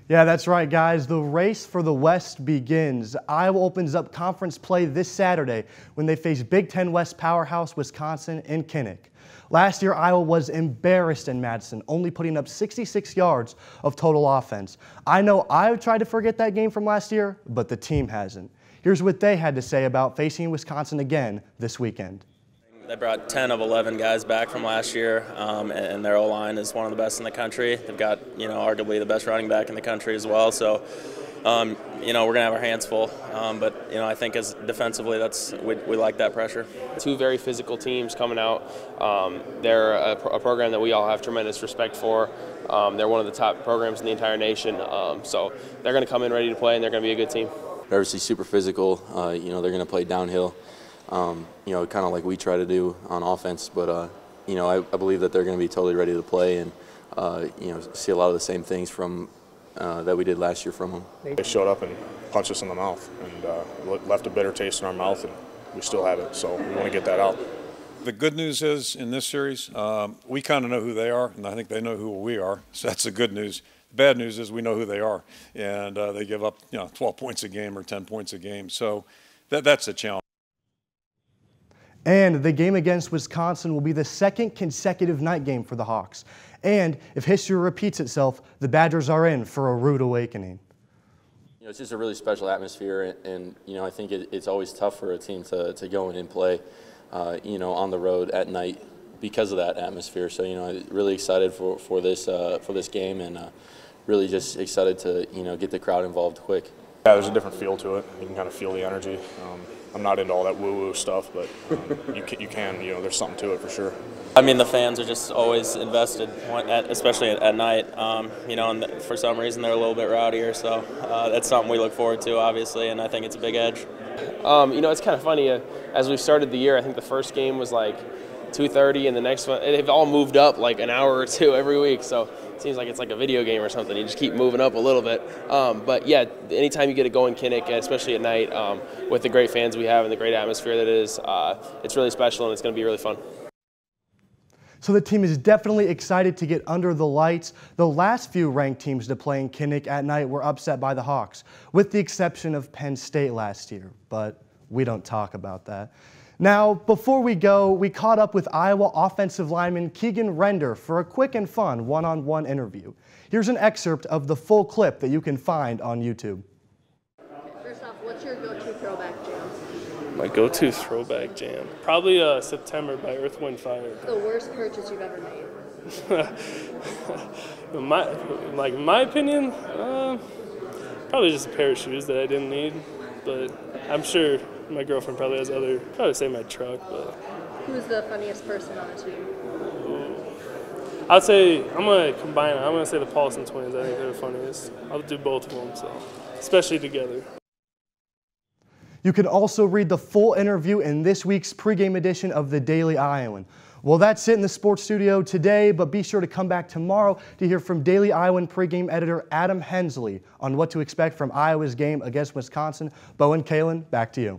Yeah, that's right, guys. The race for the West begins. Iowa opens up conference play this Saturday when they face Big Ten West powerhouse Wisconsin in Kinnick. Last year, Iowa was embarrassed in Madison, only putting up 66 yards of total offense. I know I tried to forget that game from last year, but the team hasn't. Here's what they had to say about facing Wisconsin again this weekend. They brought 10 of 11 guys back from last year, and their O-line is one of the best in the country. They've got, arguably the best running back in the country as well. So, we're going to have our hands full. But, I think as defensively, we like that pressure. Two very physical teams coming out. They're a program that we all have tremendous respect for. They're one of the top programs in the entire nation. So they're going to come in ready to play, and they're going to be a good team. They're obviously super physical. They're going to play downhill. Kind of like we try to do on offense, but I believe that they're going to be totally ready to play and see a lot of the same things from that we did last year from them. They showed up and punched us in the mouth and left a bitter taste in our mouth, and we still have it. So we want to get that out. The good news is in this series, we kind of know who they are, and I think they know who we are. So that's the good news. The bad news is we know who they are, and they give up 12 points a game or 10 points a game. So that's a challenge. And the game against Wisconsin will be the second consecutive night game for the Hawks. And if history repeats itself, the Badgers are in for a rude awakening. It's just a really special atmosphere, and I think it's always tough for a team to go in and play, on the road at night because of that atmosphere. So I'm really excited for this game, and really just excited to get the crowd involved quick. Yeah, there's a different feel to it. You can kind of feel the energy. I'm not into all that woo-woo stuff, but you can, there's something to it for sure. I mean, the fans are just always invested, especially at night, and for some reason they're a little bit rowdier, so that's something we look forward to, obviously, and I think it's a big edge. It's kind of funny, as we started the year, I think the first game was like 2:30, and the next one, they've all moved up like an hour or two every week, so it seems like it's like a video game or something. You just keep moving up a little bit. But yeah, anytime you get to go in Kinnick, especially at night, with the great fans we have and the great atmosphere that it is, it's really special and it's going to be really fun. So the team is definitely excited to get under the lights. The last few ranked teams to play in Kinnick at night were upset by the Hawks, with the exception of Penn State last year, but we don't talk about that. Now, before we go, we caught up with Iowa offensive lineman Keegan Render for a quick and fun one-on-one interview. Here's an excerpt of the full clip that you can find on YouTube. First off, what's your go-to throwback jam? My go-to throwback jam? Probably September by Earth, Wind, Fire. The worst purchase you've ever made? In my opinion, probably just a pair of shoes that I didn't need, but I'm sure my girlfriend probably has other, probably say my truck, but. Who's the funniest person on the team? I'd say, I'm going to combine it. I'm going to say the Paulson twins. I think they're the funniest. I'll do both of them, so, especially together. You can also read the full interview in this week's pregame edition of the Daily Iowan. Well, that's it in the sports studio today, but be sure to come back tomorrow to hear from Daily Iowan pregame editor Adam Hensley on what to expect from Iowa's game against Wisconsin. Bo and Kalen, back to you.